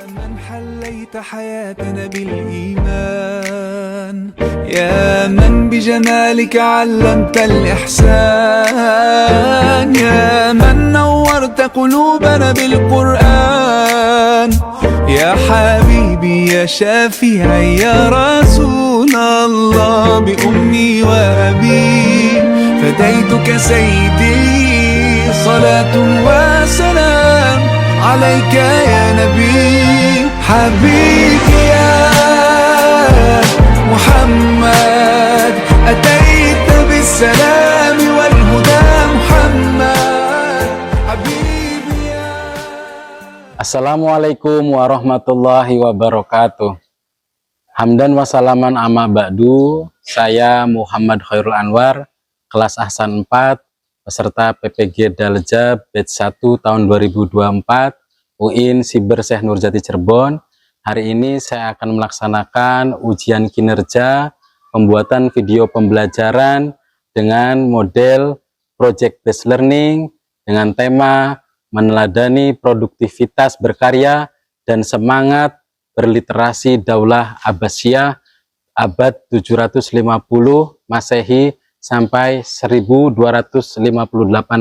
من حليت حياتنا بالإيمان يا من بجمالك علمت الإحسان يا من نورت قلوبنا بالقرآن يا حبيبي يا شافعي يا رسول الله بأمي وأبي فديتك سيدي صلاة وسلام عليك يا نبي حبيبي يا محمد أتيت بالسلام والهدى محمد حبيبي يا. Assalamualaikum warahmatullahi wabarakatuh. Hamdan wa salaman amma ba'du. Saya Muhammad Khairul Anwar, kelas Ahsan 4, peserta PPG Dalja batch 1 tahun 2024 UIN Siber Syekh Nurjati Cirebon. Hari ini saya akan melaksanakan ujian kinerja pembuatan video pembelajaran dengan model project based learning dengan tema meneladani produktivitas berkarya dan semangat berliterasi Daulah Abbasiyah abad 750 Masehi sampai 1258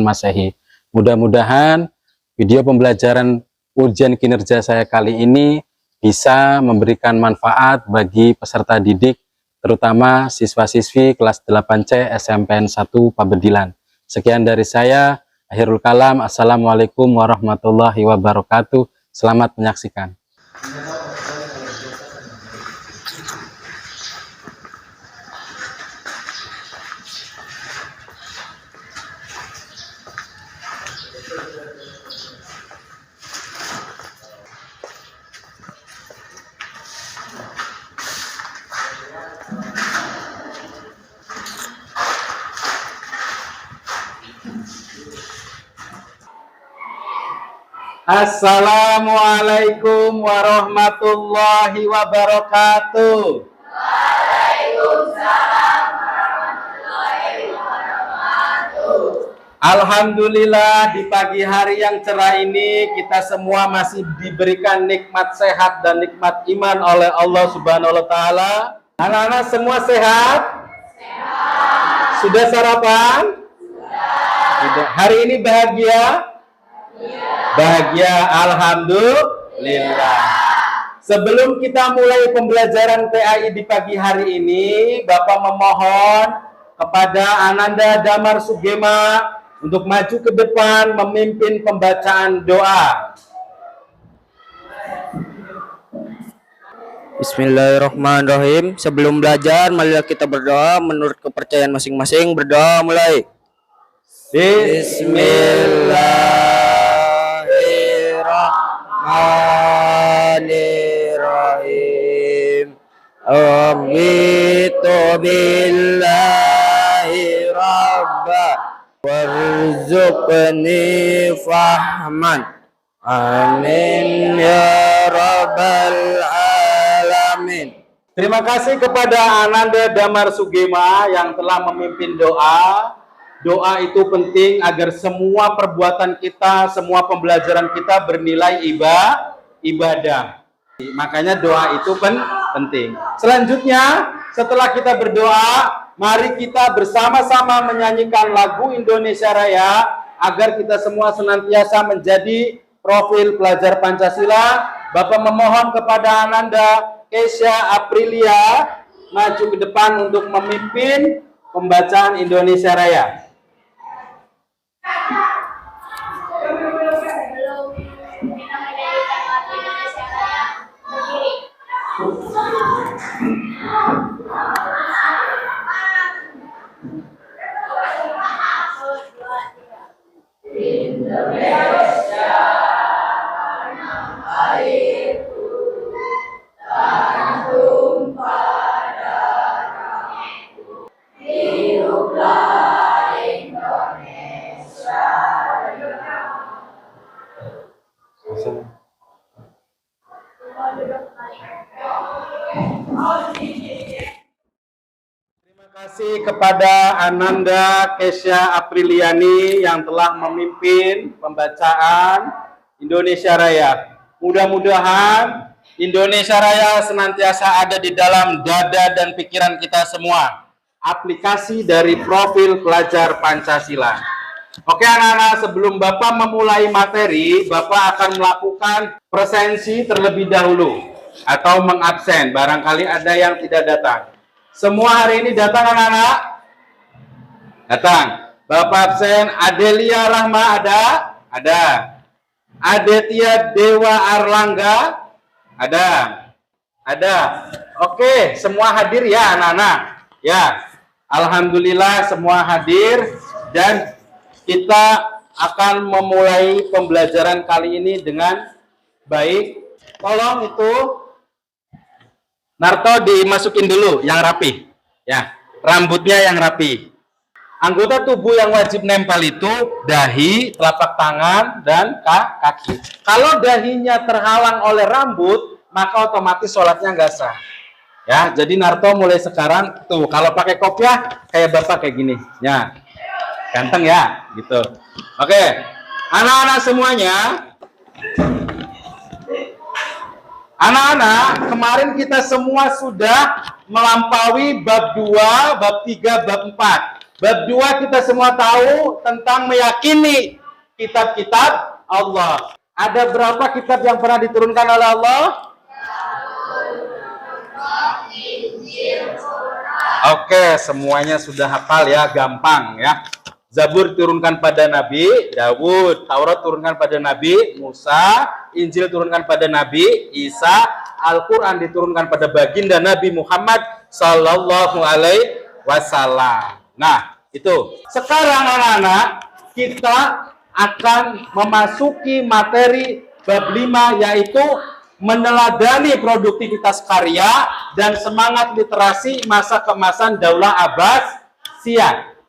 Masehi. Mudah-mudahan video pembelajaran ujian kinerja saya kali ini bisa memberikan manfaat bagi peserta didik, terutama siswa-siswi kelas 8C SMPN 1 Pabedilan. Sekian dari saya, akhirul kalam. Assalamualaikum warahmatullahi wabarakatuh. Selamat menyaksikan. Assalamualaikum warahmatullahi wabarakatuh. Waalaikumsalam warahmatullahi wabarakatuh. Alhamdulillah, di pagi hari yang cerah ini kita semua masih diberikan nikmat sehat dan nikmat iman oleh Allah Subhanahu wa taala. Anak-anak semua sehat? Sehat. Sudah sarapan? Sudah. Hari ini bahagia? Bahagia, alhamdulillah. Sebelum kita mulai pembelajaran PAI di pagi hari ini, Bapak memohon kepada Ananda Damar Sugema untuk maju ke depan memimpin pembacaan doa. Bismillahirrahmanirrahim. Sebelum belajar, marilah kita berdoa menurut kepercayaan masing-masing. Berdoa mulai. Bismillahirrahmanirrahim. Raditu billahi rabba warzuqni fahman. Amin ya rabbal alamin. Terima kasih kepada Ananda Damar Sugema yang telah memimpin doa. Doa itu penting agar semua perbuatan kita, semua pembelajaran kita bernilai ibadah. Makanya doa itu penting. Selanjutnya, setelah kita berdoa, mari kita bersama-sama menyanyikan lagu Indonesia Raya agar kita semua senantiasa menjadi profil pelajar Pancasila. Bapak memohon kepada Ananda Kesha Aprilia maju ke depan untuk memimpin pembacaan Indonesia Raya. Terima kasih kepada Ananda Kesha Apriliani yang telah memimpin pembacaan Indonesia Raya. Mudah-mudahan Indonesia Raya senantiasa ada di dalam dada dan pikiran kita semua. Aplikasi dari profil pelajar Pancasila. Oke anak-anak, sebelum Bapak memulai materi, Bapak akan melakukan presensi terlebih dahulu atau mengabsen. Barangkali ada yang tidak datang. Semua hari ini datang anak-anak? Datang. Bapak absen. Adelia Rahma ada? Ada. Adetia Dewa Arlangga? Ada. Ada. Oke, semua hadir ya anak-anak? Ya. Alhamdulillah semua hadir dan kita akan memulai pembelajaran kali ini dengan baik. Tolong itu Narto dimasukin dulu yang rapi. Ya, rambutnya yang rapi. Anggota tubuh yang wajib nempel itu dahi, telapak tangan, dan kaki. Kalau dahinya terhalang oleh rambut, maka otomatis sholatnya nggak sah. Ya, jadi Narto mulai sekarang tuh kalau pakai kopiah kayak Bapak kayak gini. Ya, ganteng ya, gitu. Oke, anak-anak semuanya. Anak-anak, kemarin kita semua sudah melampaui bab 2, bab 3, bab 4. Bab 2 kita semua tahu tentang meyakini kitab-kitab Allah. Ada berapa kitab yang pernah diturunkan oleh Allah? Oke, semuanya sudah hafal ya, gampang ya. Zabur diturunkan pada Nabi Dawud, Taurat turunkan pada Nabi Musa, Injil turunkan pada Nabi Isa, Al-Quran diturunkan pada baginda Nabi Muhammad Sallallahu Alaihi Wasallam. Nah, itu. Sekarang anak-anak, kita akan memasuki materi bab 5 yaitu meneladani produktivitas karya dan semangat literasi masa keemasan Daulah Abbasiyah.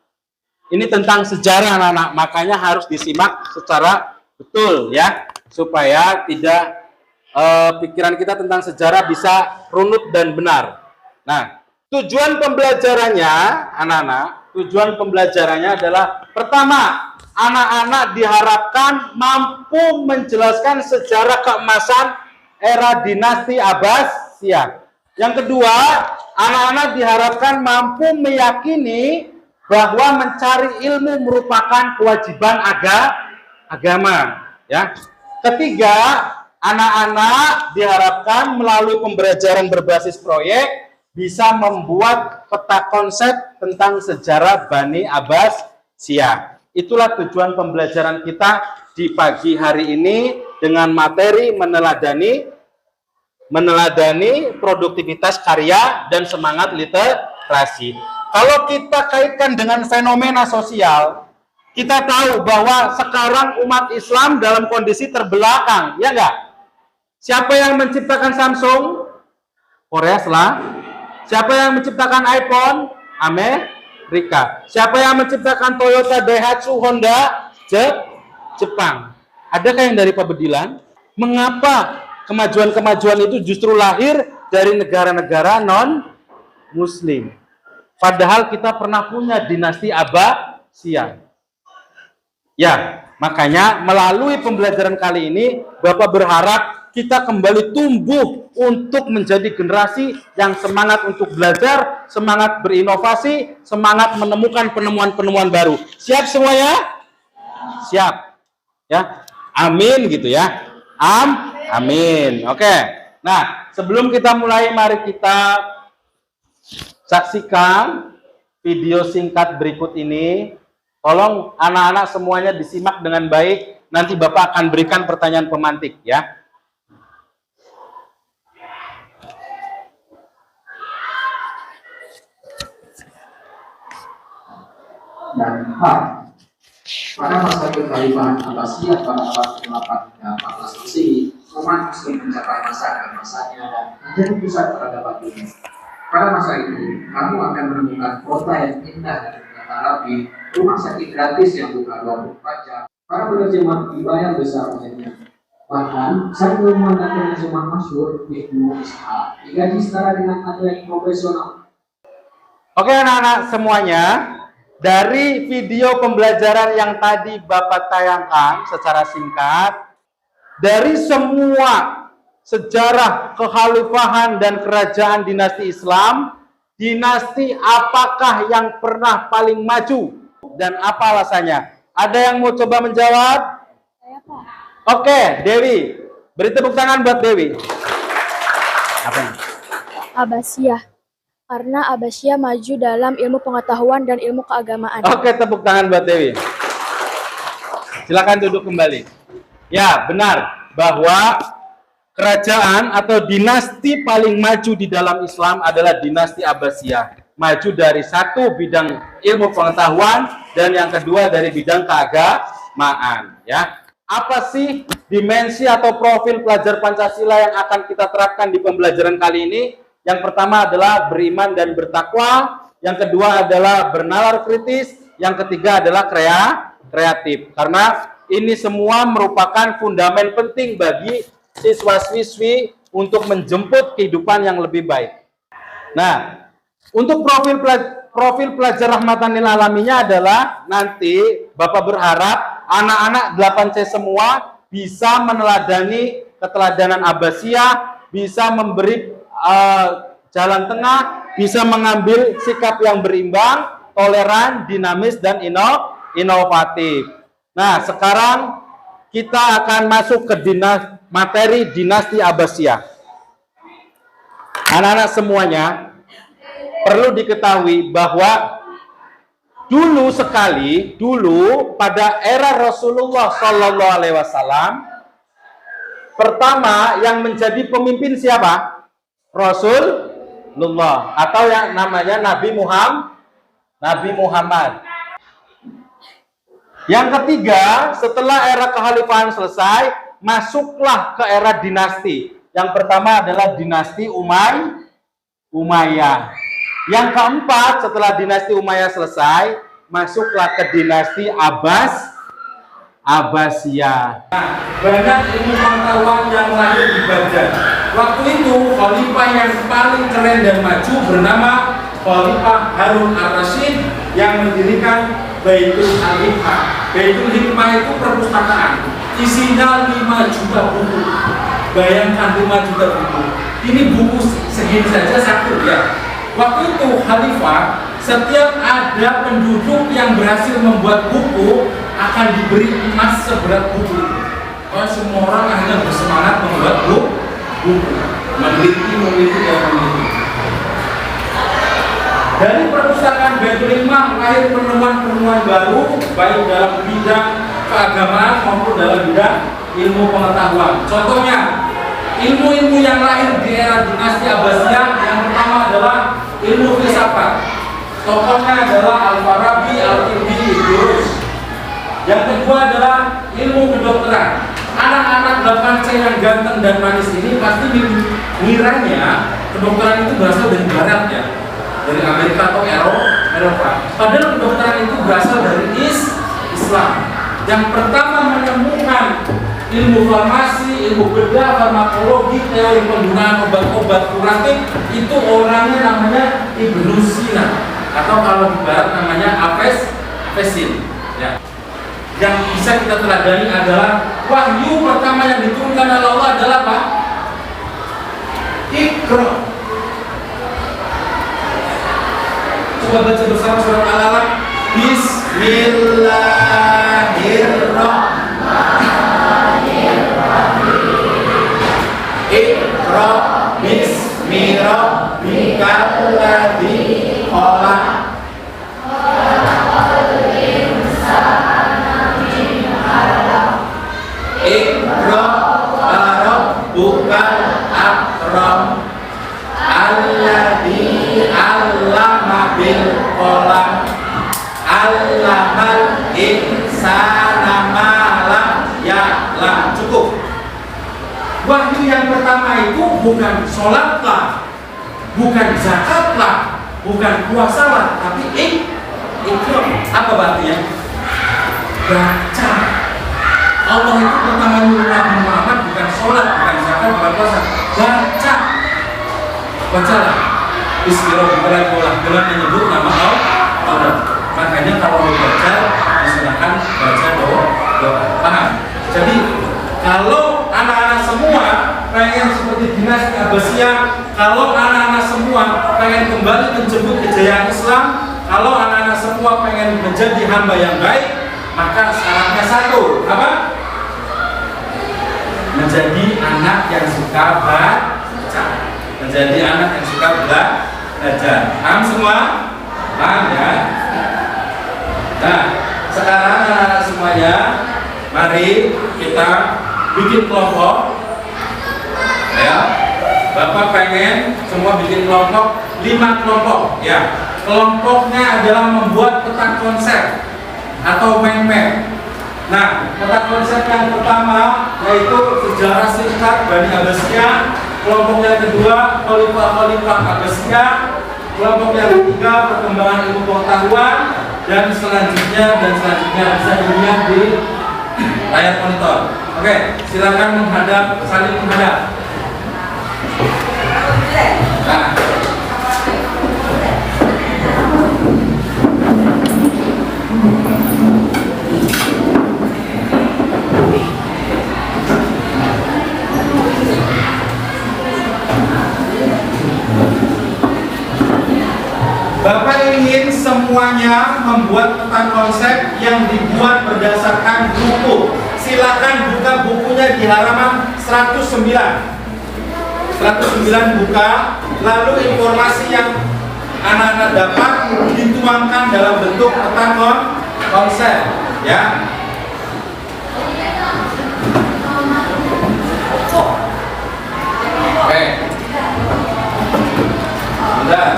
Ini tentang sejarah anak-anak, makanya harus disimak secara betul ya, supaya tidak pikiran kita tentang sejarah bisa runut dan benar. Nah, tujuan pembelajarannya anak-anak, tujuan pembelajarannya adalah pertama, anak-anak diharapkan mampu menjelaskan sejarah keemasan era dinasti Abbasiyah. Yang kedua, anak-anak diharapkan mampu meyakini bahwa mencari ilmu merupakan kewajiban agama. Ya. Ketiga, anak-anak diharapkan melalui pembelajaran berbasis proyek bisa membuat peta konsep tentang sejarah Bani Abbasiyah. Itulah tujuan pembelajaran kita di pagi hari ini dengan materi meneladani produktivitas karya dan semangat literasi. Kalau kita kaitkan dengan fenomena sosial, kita tahu bahwa sekarang umat Islam dalam kondisi terbelakang, ya enggak? Siapa yang menciptakan Samsung? Korea Selatan. Siapa yang menciptakan iPhone? Amerika. Siapa yang menciptakan Toyota, Daihatsu, Honda? Jepang. Adakah yang dari pabedilan? Mengapa kemajuan-kemajuan itu justru lahir dari negara-negara non-Muslim? Padahal kita pernah punya dinasti Abbasiyah. Ya, makanya melalui pembelajaran kali ini, Bapak berharap kita kembali tumbuh untuk menjadi generasi yang semangat untuk belajar, semangat berinovasi, semangat menemukan penemuan-penemuan baru. Siap semuanya? Siap. Ya, amin gitu ya. Amin. Oke. Nah, sebelum kita mulai, mari kita saksikan video singkat berikut ini. Tolong anak-anak semuanya disimak dengan baik. Nanti Bapak akan berikan pertanyaan pemantik ya. Dan H. Pada masa kekhalifahan Abbasiyah pada abad ke-8 hingga 14 Masehi, umat Muslim mencapai masa keemasannya dan menjadi pusat peradaban dunia. Pada masa itu, kamu akan menemukan kota yang indah dan menata rapi, rumah sakit gratis yang buka 24 jam, para penerjemah dibayar besar olehnya. Bahkan, satu memandang penerjemah masyhur, Ibnu Ishaq, digaji setara dengan atlet profesional. Oke anak-anak semuanya, dari video pembelajaran yang tadi Bapak tayangkan secara singkat, dari semua sejarah kekhalifahan dan kerajaan dinasti Islam, dinasti apakah yang pernah paling maju dan apa alasannya? Ada yang mau coba menjawab? Oke, Dewi. Beri tepuk tangan buat Dewi. Apa? Abbasiyah. Karena Abbasiyah maju dalam ilmu pengetahuan dan ilmu keagamaan. Oke, tepuk tangan buat Dewi. Silakan duduk kembali. Ya, benar bahwa kerajaan atau dinasti paling maju di dalam Islam adalah dinasti Abbasiyah. Maju dari satu bidang ilmu pengetahuan dan yang kedua dari bidang keagamaan. Ya, apa sih dimensi atau profil pelajar Pancasila yang akan kita terapkan di pembelajaran kali ini? Yang pertama adalah beriman dan bertakwa, yang kedua adalah bernalar kritis, yang ketiga adalah kreatif. Karena ini semua merupakan fundament penting bagi siswa-siswi untuk menjemput kehidupan yang lebih baik. Nah, untuk profil pelajar rahmatan lil alaminya adalah nanti Bapak berharap anak-anak 8C semua bisa meneladani keteladanan Abbasiyah, bisa memberi jalan tengah, bisa mengambil sikap yang berimbang, toleran, dinamis, dan inovatif. Nah, sekarang kita akan masuk ke materi dinasti Abbasiyah. Anak-anak semuanya perlu diketahui bahwa dulu pada era Rasulullah Shallallahu Alaihi Wasallam, pertama yang menjadi pemimpin siapa? Rasulullah, atau yang namanya Nabi Muhammad. Yang ketiga, setelah era kekhalifahan selesai, masuklah ke era dinasti. Yang pertama adalah dinasti Umayyah. Yang keempat, setelah dinasti Umayyah selesai, masuklah ke dinasti Abbasiyah. Nah, banyak ilmu pengetahuan yang lahir di Baghdad. Waktu itu khalifah yang paling keren dan maju bernama Khalifah Harun ar-Rasyid yang mendirikan Baitul Hikmah. Baitul Hikmah itu perpustakaan, isinya 5 juta buku. Bayangkan 5 juta buku. Ini buku segini saja satu ya. Waktu itu khalifah, setiap ada penduduk yang berhasil membuat buku akan diberi emas seberat buku. Oh, semua orang akhirnya bersemangat membuat buku, meneliti. Dari perpustakaan Baitul Hikmah lahir penemuan-penemuan baru, baik dalam bidang keagamaan maupun dalam bidang ilmu pengetahuan. Contohnya, ilmu-ilmu yang lahir di era dinasti Abbasiyah, yang pertama adalah ilmu filsafat. Tokohnya adalah Al-Farabi, Al-Kindi, Ibnu Rushd. Yang kedua adalah ilmu kedokteran. Anak-anak 8C yang ganteng dan manis ini pasti ngiranya kedokteran itu berasal dari barat ya, dari Amerika atau Eropa. Padahal kedokteran itu berasal dari Islam. Yang pertama menemukan ilmu farmasi, ilmu bedah, farmakologi, teori penggunaan obat-obat kuratif itu orangnya namanya Ibnu Sina, atau kalau di barat namanya Avesin. Ya. Yang bisa kita teladani adalah wahyu pertama yang diturunkan oleh Allah adalah apa? Iqra. Coba baca bersama surat Al-Alaq. Bismillahirrahmanirrahim. Iqra bismi rabbikal ladzi khalaq. Iqra rabbukal akram alladzi 'allama bil qalam 'allamal insana ma lam ya'lam. Cukup. Wahyu yang pertama itu bukan sholat lah, bukan zakat lah, bukan puasa lah, tapi Iqra. Apa artinya? Baca. Allah itu pertama nyuruh Nabi Muhammad bukan sholat, bukan zakat, bukan puasa. Bacalah. Bismillahirrahmanirrahim dengan menyebut nama Allah. Makanya kalau mau baca, silakan baca doa. Paham? Jadi kalau anak-anak semua pengen seperti dinasti Abbasiyah, kalau anak-anak semua pengen kembali menjemput kejayaan Islam, kalau anak-anak semua pengen menjadi hamba yang baik, maka syaratnya satu, apa? Menjadi anak yang suka baca, menjadi anak yang suka belajar. Paham semua? Paham ya? Nah, sekarang anak-anak semuanya, mari kita bikin kelompok. Ya, Bapak pengen semua bikin kelompok, 5 kelompok. Ya, kelompoknya adalah membuat peta konsep atau mind-map. Nah, peta konsep yang pertama yaitu sejarah singkat Bani Abbasiyah. Kelompok yang kedua, khalifah-khalifah Abbasiyah. Kelompok yang ketiga, perkembangan ilmu pengetahuan. Dan selanjutnya bisa dilihat di layar monitor. Oke, silakan saling menghadap. Nah, Bapak ingin semuanya membuat peta konsep yang dibuat berdasarkan buku. Silakan buka bukunya di halaman 109. 109 buka, lalu informasi yang anak-anak dapat dituangkan dalam bentuk peta konsep, ya. Oke. Sudah.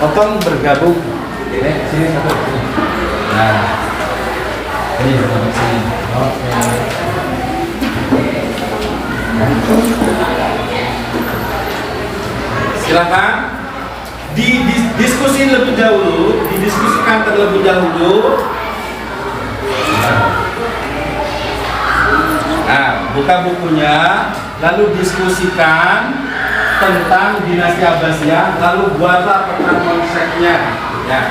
Potong bergabung. Ini sini satu. Nah, ini bergabung sini. Oke. Silakan didiskusi lebih dahulu, didiskusikan terlebih dahulu. Nah, buka bukunya, lalu diskusikan tentang dinasti Abbasiyah, lalu buatlah peta konsepnya, ya.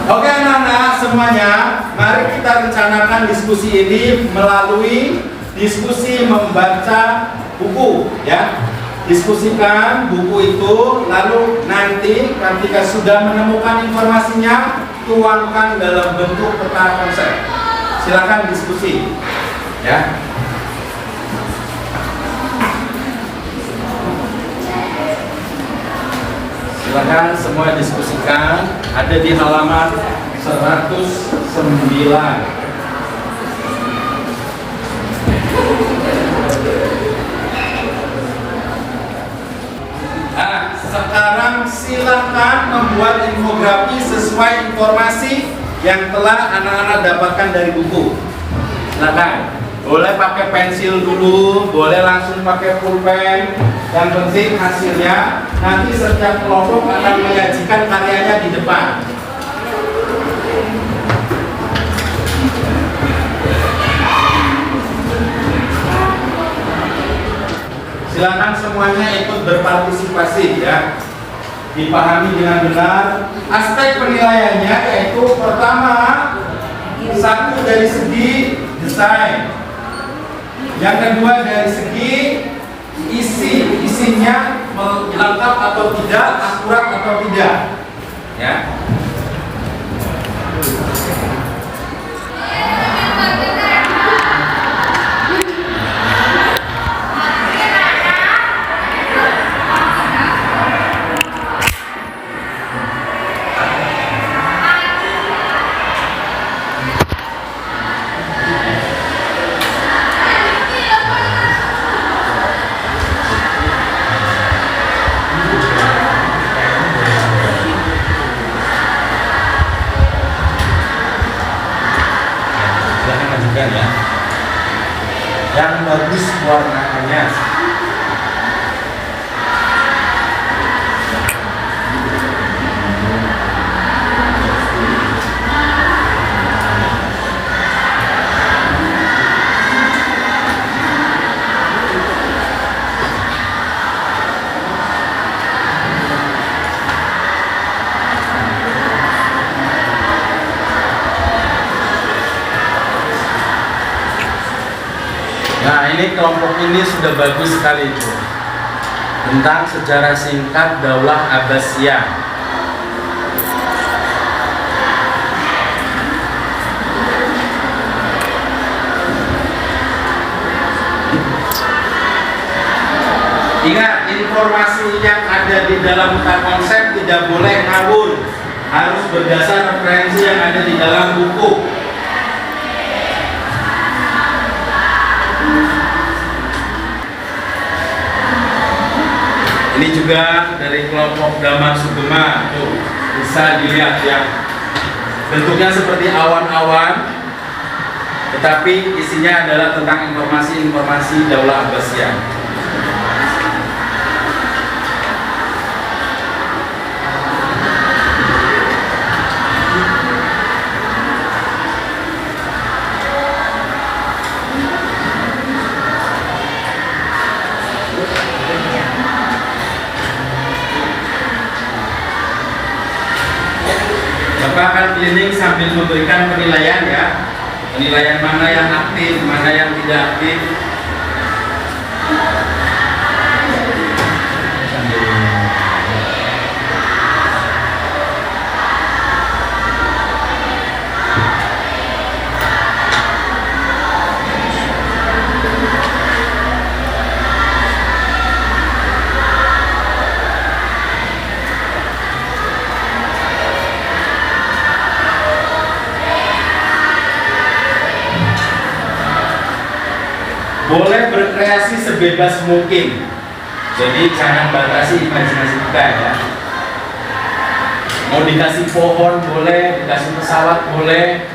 Oke anak-anak semuanya, mari kita rencanakan diskusi ini melalui diskusi membaca buku, ya. Diskusikan buku itu, lalu nanti ketika sudah menemukan informasinya, tuangkan dalam bentuk peta konsep. Silakan diskusi, ya. Silakan semua diskusikan, ada di halaman 109. Nah, sekarang silakan membuat infografi sesuai informasi yang telah anak-anak dapatkan dari buku. Silakan. Boleh pakai pensil dulu, boleh langsung pakai pulpen. Yang penting hasilnya nanti setiap kelompok akan menyajikan karyanya di depan. Silakan semuanya ikut berpartisipasi, ya. Dipahami dengan benar. Aspek penilaiannya yaitu pertama, satu dari segi desain. Yang kedua dari segi isinya lengkap atau tidak, akurat atau tidak, ya. Ya, yang bagus warnanya. Nah, ini kelompok ini sudah bagus sekali itu. Tentang sejarah singkat Daulah Abbasiyah. Ingat, informasi yang ada di dalam konsep tidak boleh ngawur, harus berdasar referensi yang ada di dalam buku. Ini juga dari kelompok Damar Sugema, tuh bisa dilihat ya. Bentuknya seperti awan-awan, tetapi isinya adalah tentang informasi-informasi Daulah Abbasiyah. Bapak akan keliling sambil memberikan penilaian ya. Penilaian mana yang aktif, mana yang tidak aktif. Boleh berkreasi sebebas mungkin, jadi jangan batasi imajinasi kita ya. Mau dikasih pohon boleh, dikasih pesawat boleh.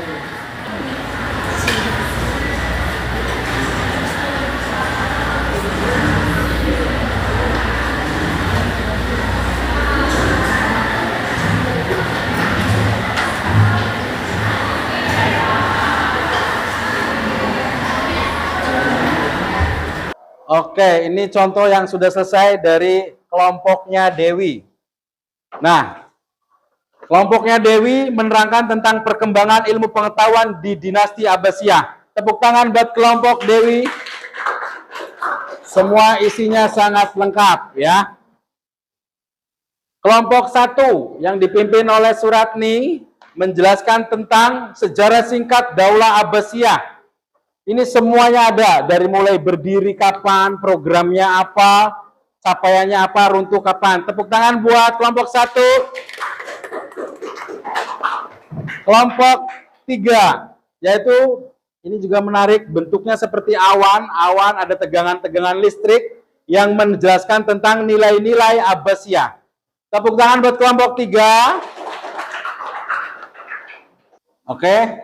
Oke, ini contoh yang sudah selesai dari kelompoknya Dewi. Nah, kelompoknya Dewi menerangkan tentang perkembangan ilmu pengetahuan di dinasti Abbasiyah. Tepuk tangan buat kelompok Dewi. Semua isinya sangat lengkap ya. Kelompok 1 yang dipimpin oleh Suratni menjelaskan tentang sejarah singkat Daulah Abbasiyah. Ini semuanya ada, dari mulai berdiri kapan, programnya apa, capaiannya apa, runtuh kapan. Tepuk tangan buat kelompok 1. Kelompok 3, yaitu ini juga menarik, bentuknya seperti awan. Awan ada tegangan-tegangan listrik yang menjelaskan tentang nilai-nilai Abbasiyah. Tepuk tangan buat kelompok 3. Oke.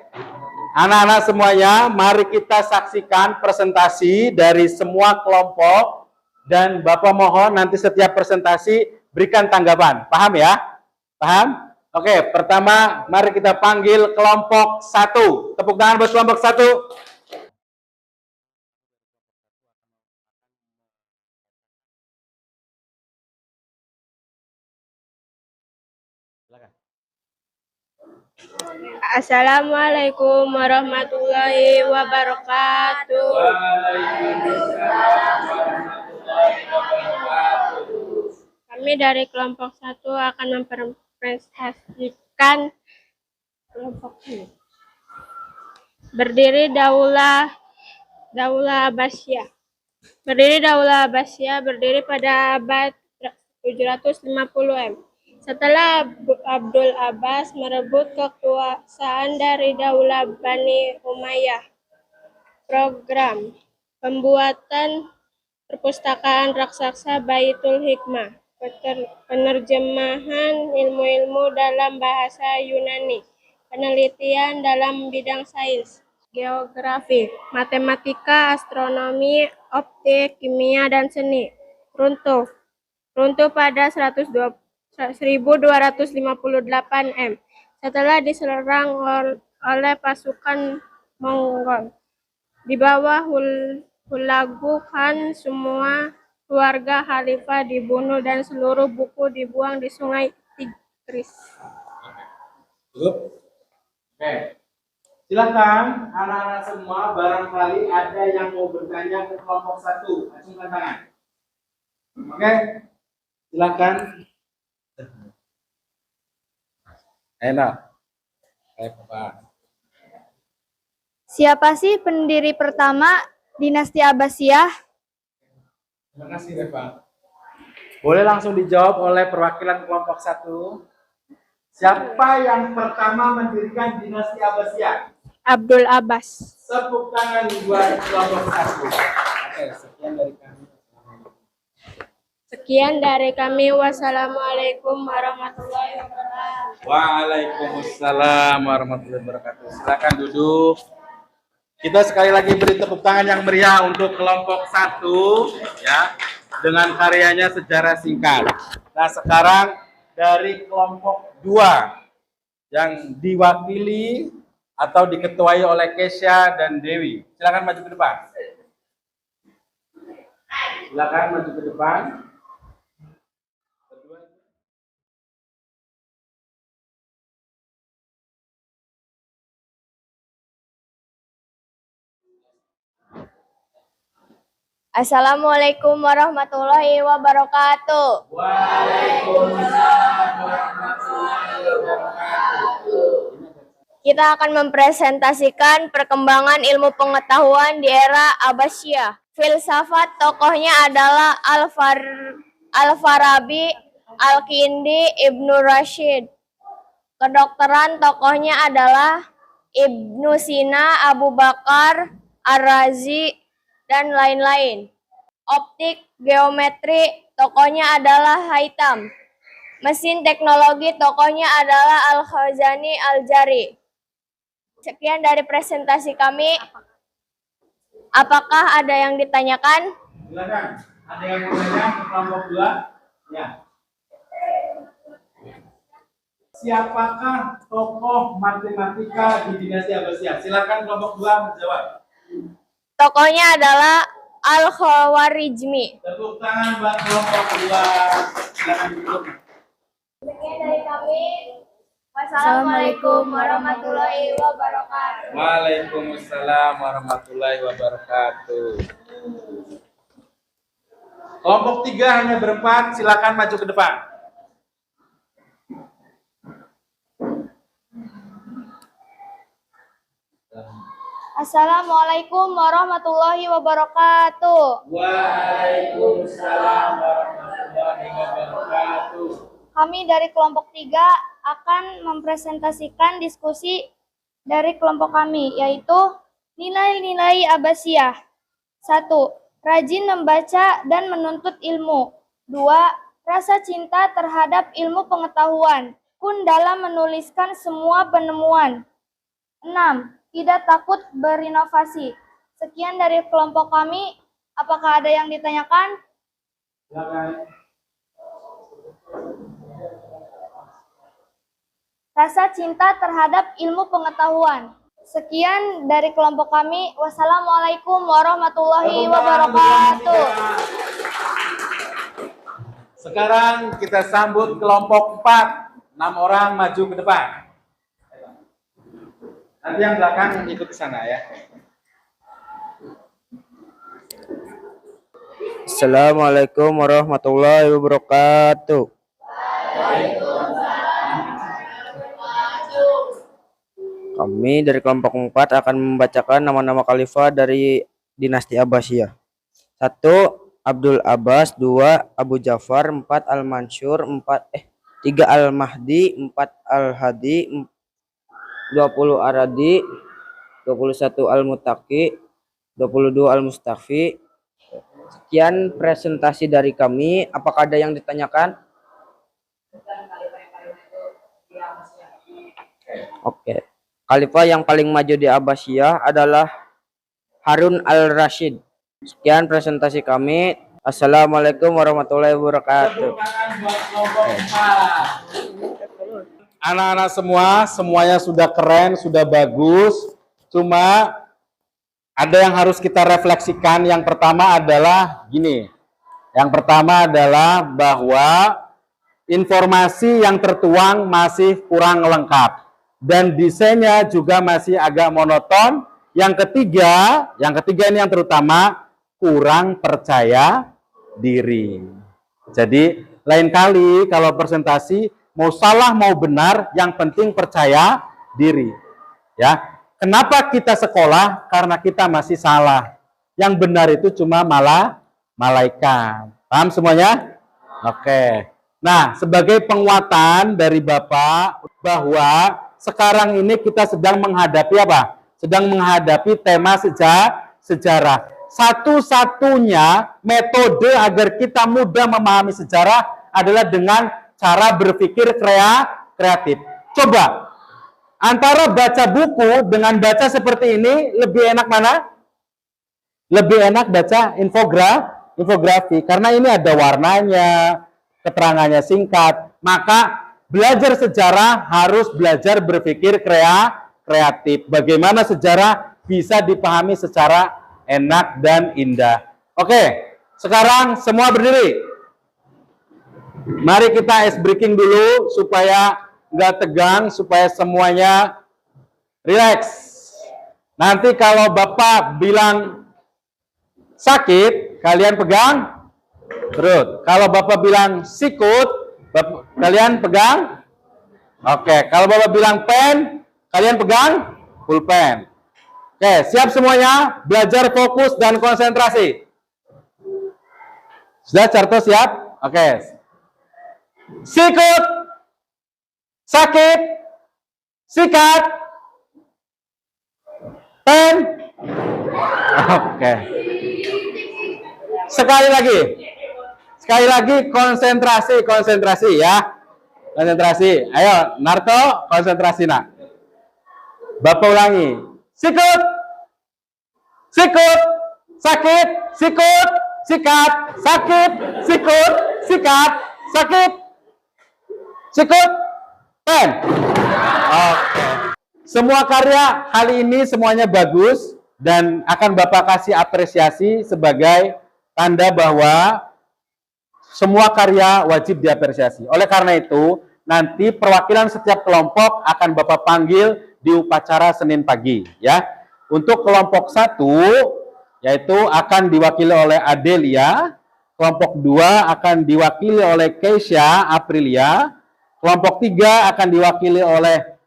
Anak-anak semuanya, mari kita saksikan presentasi dari semua kelompok, dan Bapak mohon nanti setiap presentasi berikan tanggapan. Paham ya? Paham? Oke, pertama mari kita panggil kelompok 1. Tepuk tangan buat kelompok 1. Assalamualaikum warahmatullahi wabarakatuh. Kami dari kelompok 1 akan mempresentasikan kelompok ini. Berdiri Daulah Abbasiyah. Berdiri pada abad 750 Setelah Abdul Abbas merebut kekuasaan dari Daulah Bani Umayyah. Program pembuatan perpustakaan raksasa Baitul Hikmah, penerjemahan ilmu-ilmu dalam bahasa Yunani, penelitian dalam bidang sains, geografi, matematika, astronomi, optik, kimia, dan seni. Runtuh pada 1258 M setelah diserang oleh pasukan Mongol. Di bawah Hulagu Khan, semua keluarga khalifah dibunuh dan seluruh buku dibuang di Sungai Tigris. Cukup? Oke. Silakan anak-anak semua, barangkali ada yang mau bertanya ke kelompok 1. Acungkan tangan. Oke, silakan. Enak. Baik, Pak. Siapa sih pendiri pertama dinasti Abbasiyah? Terima kasih, Reva. Boleh langsung dijawab oleh perwakilan kelompok 1. Siapa yang pertama mendirikan dinasti Abbasiyah? Abdul Abbas. Tepuk tangan buat kelompok 1. Oke, sekian dari kami. Sekian dari kami. Wassalamualaikum warahmatullahi wabarakatuh. Waalaikumsalam warahmatullahi wabarakatuh. Silakan duduk. Kita sekali lagi beri tepuk tangan yang meriah untuk kelompok 1 ya, dengan karyanya sejarah singkat. Nah, sekarang dari kelompok 2 yang diwakili atau diketuai oleh Kesha dan Dewi. Silakan maju ke depan. Silakan maju ke depan. Assalamualaikum warahmatullahi wabarakatuh. Waalaikumsalam warahmatullahi wabarakatuh. Kita akan mempresentasikan perkembangan ilmu pengetahuan di era Abbasiyah. Filsafat tokohnya adalah Al-Farabi, Al-Kindi, Ibnu Rashid. Kedokteran tokohnya adalah Ibnu Sina, Abu Bakar, Ar-Razi, dan lain-lain. Optik, geometri, tokohnya adalah Haytham. Mesin teknologi, tokohnya adalah Al-Khazani Al-Jari. Sekian dari presentasi kami. Apakah ada yang ditanyakan? Silakan. Ada yang mau tanya ke kelompok 2? Ya. Siapakah tokoh matematika di dinasti Abbasiyah? Silakan kelompok 2 menjawab. Tokohnya adalah Al-Khawarizmi. Tepuk tangan buat kelompok 2. Silakan duduk. Sekian dari kami. Wassalamualaikum warahmatullahi wabarakatuh. Waalaikumsalam warahmatullahi wabarakatuh. Kelompok 3 hanya berempat. Silakan maju ke depan. Assalamualaikum warahmatullahi wabarakatuh. Waalaikumsalam warahmatullahi wabarakatuh. Kami dari kelompok 3 akan mempresentasikan diskusi dari kelompok kami, yaitu nilai-nilai Abbasiyah. 1. Rajin membaca dan menuntut ilmu. 2. Rasa cinta terhadap ilmu pengetahuan, tekun dalam menuliskan semua penemuan. 6. Tidak takut berinovasi. Sekian dari kelompok kami. Apakah ada yang ditanyakan? Silakan. Rasa cinta terhadap ilmu pengetahuan. Sekian dari kelompok kami. Wassalamualaikum warahmatullahi wabarakatuh. Sekarang kita sambut kelompok 4. 6 orang maju ke depan. Nanti yang belakang ikut ke sana ya. Assalamualaikum warahmatullahi wabarakatuh. Kami dari kelompok 4 akan membacakan nama-nama khalifah dari dinasti Abbasiyah. 1. Abdul Abbas. 2. Abu Ja'far. 4. Al-Mansur. 3. Al-Mahdi. 4. Al-Hadi. 20 Aradi. 21 Al-Mutaqi. 22 Al-Mustafi. Sekian presentasi dari kami. Apakah ada yang ditanyakan? Oke. Khalifah yang paling maju di Abbasiyah adalah Harun al-Rashid. Sekian presentasi kami. Assalamualaikum warahmatullahi wabarakatuh. Anak-anak semua, semuanya sudah keren, sudah bagus. Cuma ada yang harus kita refleksikan. Yang pertama adalah gini. Yang pertama adalah bahwa informasi yang tertuang masih kurang lengkap. dan desainnya juga masih agak monoton. Yang ketiga ini yang terutama, kurang percaya diri. Jadi lain kali kalau presentasi mau salah mau benar, yang penting percaya diri. Ya, kenapa kita sekolah? Karena kita masih salah. Yang benar itu cuma malaikat. Paham semuanya? Oke. Nah, sebagai penguatan dari Bapak bahwa sekarang ini kita sedang menghadapi apa? Sedang menghadapi tema sejarah. Satu-satunya metode agar kita mudah memahami sejarah adalah dengan cara berpikir kreatif. Coba, antara baca buku dengan baca seperti ini, lebih enak mana? Lebih enak baca infografi, karena ini ada warnanya, keterangannya singkat. Maka belajar sejarah harus belajar berpikir kreatif. Bagaimana sejarah bisa dipahami secara enak dan indah. Oke, sekarang semua berdiri. Mari kita ice breaking dulu supaya nggak tegang, supaya semuanya rileks. Nanti kalau Bapak bilang sakit, kalian pegang perut. Kalau Bapak bilang sikut, kalian pegang. Oke, kalau Bapak bilang pen, kalian pegang pulpen. Oke, siap semuanya? Belajar fokus dan konsentrasi. Sudah, Carto siap? Oke. Sikut, sakit, sikat, pen. Oke. Sekali lagi konsentrasi ya. Konsentrasi. Ayo, Narto, konsentrasi nak. Bapak ulangi. Sikut, sakit, sikut, sikat, sakit, sikut, sikat, sakit, sikut, pen. Oke. Semua karya kali ini semuanya bagus dan akan Bapak kasih apresiasi sebagai tanda bahwa semua karya wajib diapresiasi. Oleh karena itu, nanti perwakilan setiap kelompok akan Bapak panggil di upacara Senin pagi, ya. Untuk kelompok 1 yaitu akan diwakili oleh Adelia, kelompok 2 akan diwakili oleh Keisha Aprilia, kelompok 3 akan diwakili oleh,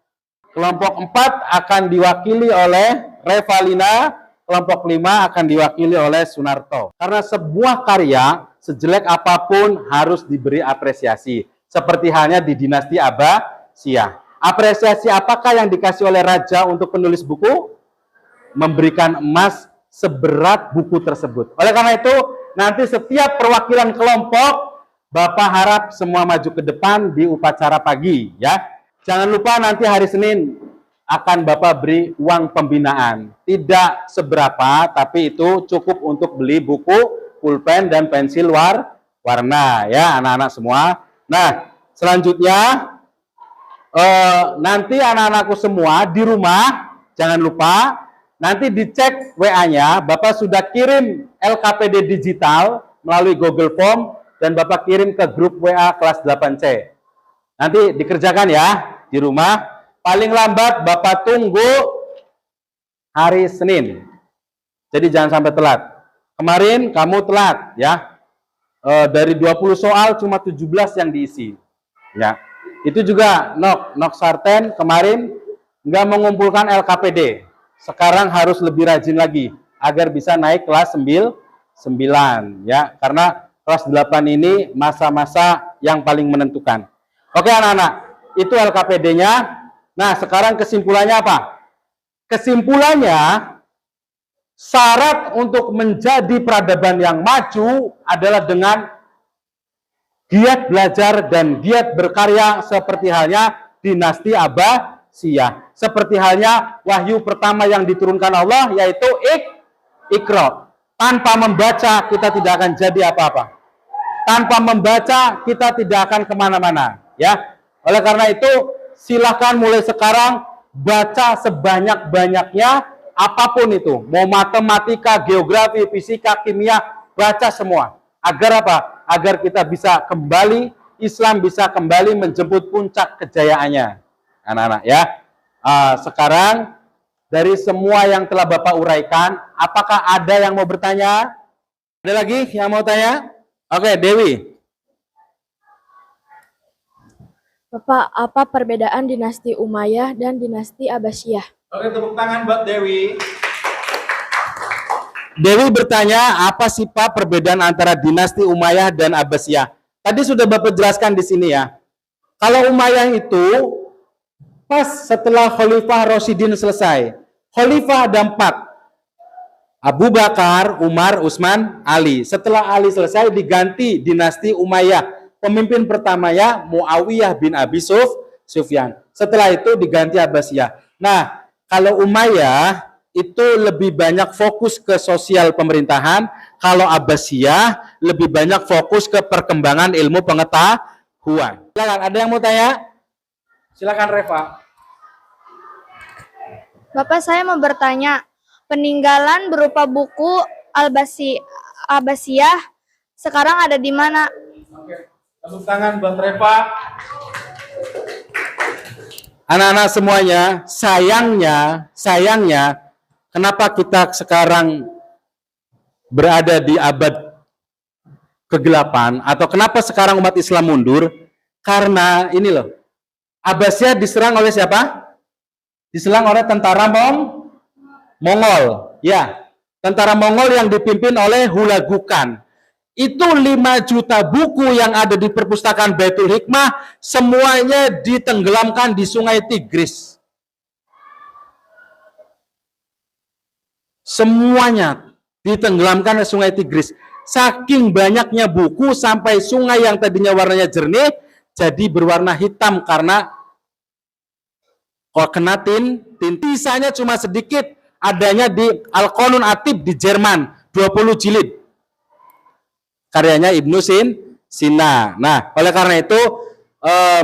kelompok 4 akan diwakili oleh Revalina, kelompok 5 akan diwakili oleh Sunarto. Karena sebuah karya sejelek apapun harus diberi apresiasi, seperti halnya di dinasti Abbasiyah. Apresiasi apakah yang dikasih oleh raja untuk penulis buku? Memberikan emas seberat buku tersebut. Oleh karena itu, nanti setiap perwakilan kelompok, Bapak harap semua maju ke depan di upacara pagi, ya. Jangan lupa nanti hari Senin akan Bapak beri uang pembinaan. Tidak seberapa, tapi itu cukup untuk beli buku, pulpen, dan pensil warna, ya anak-anak semua. Nah, selanjutnya, nanti anak-anakku semua di rumah, jangan lupa, nanti dicek WA-nya, Bapak sudah kirim LKPD digital melalui Google Form, dan Bapak kirim ke grup WA kelas 8C. Nanti dikerjakan ya, di rumah. Paling lambat Bapak tunggu hari Senin. Jadi jangan sampai telat. Kemarin kamu telat ya. Dari 20 soal cuma 17 yang diisi. Ya. Itu juga Nok Sarten kemarin nggak mengumpulkan LKPD. Sekarang harus lebih rajin lagi agar bisa naik kelas 9 ya. Karena kelas 8 ini masa-masa yang paling menentukan. Oke anak-anak, itu LKPD-nya. Nah, sekarang kesimpulannya apa? Kesimpulannya, syarat untuk menjadi peradaban yang maju adalah dengan giat belajar dan giat berkarya seperti halnya dinasti Abbasiyah. Seperti halnya wahyu pertama yang diturunkan Allah, yaitu Iqra. Tanpa membaca, kita tidak akan jadi apa-apa. Tanpa membaca, kita tidak akan kemana-mana. Ya, oleh karena itu, silakan mulai sekarang baca sebanyak-banyaknya apapun itu, mau matematika, geografi, fisika, kimia, baca semua. Agar apa? Agar kita bisa kembali, Islam bisa kembali menjemput puncak kejayaannya, anak-anak ya. Sekarang dari semua yang telah Bapak uraikan, apakah ada yang mau bertanya? Ada lagi yang mau tanya? Oke, Dewi. Bapak, apa perbedaan dinasti Umayyah dan dinasti Abbasiyah? Oke, tepuk tangan buat Dewi. Dewi bertanya, apa sih Pak perbedaan antara dinasti Umayyah dan Abbasiyah? Tadi sudah Bapak jelaskan di sini ya. Kalau Umayyah itu pas setelah Khalifah Rasyidin selesai. Khalifah ada 4. Abu Bakar, Umar, Utsman, Ali. Setelah Ali selesai diganti dinasti Umayyah. Pemimpin pertamanya Muawiyah bin Abi Sufyan. Setelah itu diganti Abbasiyah. Nah, kalau Umayyah itu lebih banyak fokus ke sosial pemerintahan. Kalau Abbasiyah lebih banyak fokus ke perkembangan ilmu pengetahuan. Silakan, ada yang mau tanya? Silakan Reva. Bapak, saya mau bertanya, peninggalan berupa buku Abbasiyah sekarang ada di mana? Oke, tepuk tangan buat Reva. Anak-anak semuanya, sayangnya, kenapa kita sekarang berada di abad kegelapan, atau kenapa sekarang umat Islam mundur? Karena ini loh, Abbasiyah diserang oleh siapa? Diserang oleh tentara Mongol. Ya, tentara Mongol yang dipimpin oleh Hulagukan. Itu 5 juta buku yang ada di perpustakaan Baitul Hikmah, semuanya ditenggelamkan di Sungai Tigris. Semuanya ditenggelamkan di Sungai Tigris. Saking banyaknya buku sampai sungai yang tadinya warnanya jernih jadi berwarna hitam karena kena tintisanya cuma sedikit, adanya di Al-Qanun Atib di Jerman, 20 jilid. Karyanya Ibnu Sina. Nah, oleh karena itu,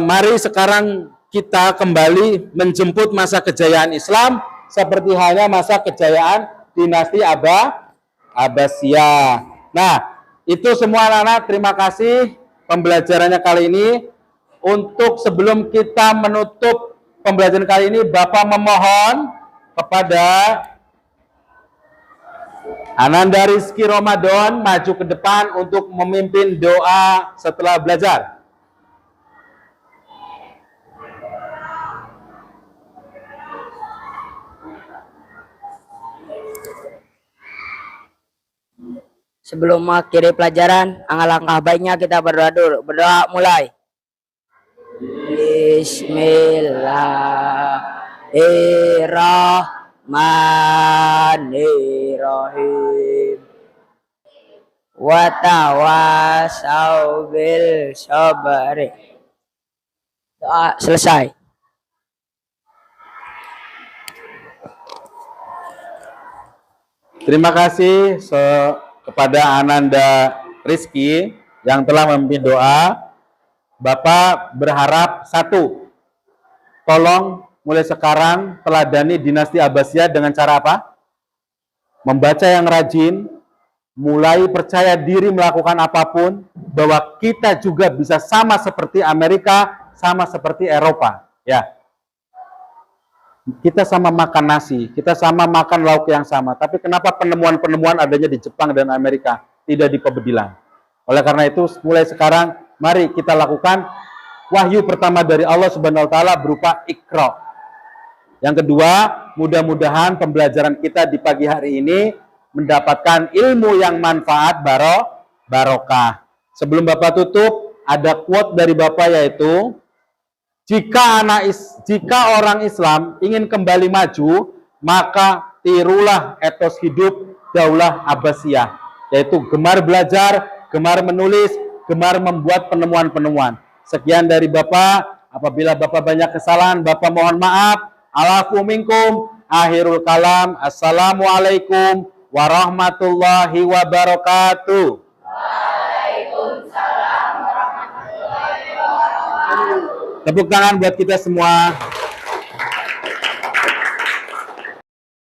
mari sekarang kita kembali menjemput masa kejayaan Islam seperti halnya masa kejayaan dinasti Abbasiyah. Nah, itu semua anak-anak, terima kasih pembelajarannya kali ini. Untuk sebelum kita menutup pembelajaran kali ini, Bapak memohon kepada Ananda Rizky Ramadan maju ke depan untuk memimpin doa setelah belajar. Sebelum mengakhiri pelajaran, alangkah baiknya kita berdoa dulu. Berdoa mulai. Bismillahirrahmanirrahim. Wa tawasau bil sabri. Doa selesai. Terima kasih kepada Ananda Rizky yang telah memimpin doa. Bapak berharap satu, tolong mulai sekarang teladani dinasti Abbasiyah dengan cara apa? Membaca yang rajin, mulai percaya diri melakukan apapun, bahwa kita juga bisa sama seperti Amerika, sama seperti Eropa. Ya, kita sama makan nasi, kita sama makan lauk yang sama. Tapi kenapa penemuan-penemuan adanya di Jepang dan Amerika, tidak di pebedilan? Oleh karena itu, mulai sekarang mari kita lakukan wahyu pertama dari Allah Subhanahu wa taala berupa Iqra. Yang kedua, mudah-mudahan pembelajaran kita di pagi hari ini mendapatkan ilmu yang manfaat barokah. Sebelum Bapak tutup, ada quote dari Bapak yaitu, jika orang Islam ingin kembali maju, maka tirulah etos hidup Daulah Abbasiyah, yaitu gemar belajar, gemar menulis, gemar membuat penemuan-penemuan. Sekian dari Bapak. Apabila Bapak banyak kesalahan, Bapak mohon maaf. Alafu minkum. Akhirul kalam. Assalamualaikum warahmatullahi wabarakatuh. Waalaikumsalam warahmatullahi wabarakatuh. Tepuk tangan buat kita semua.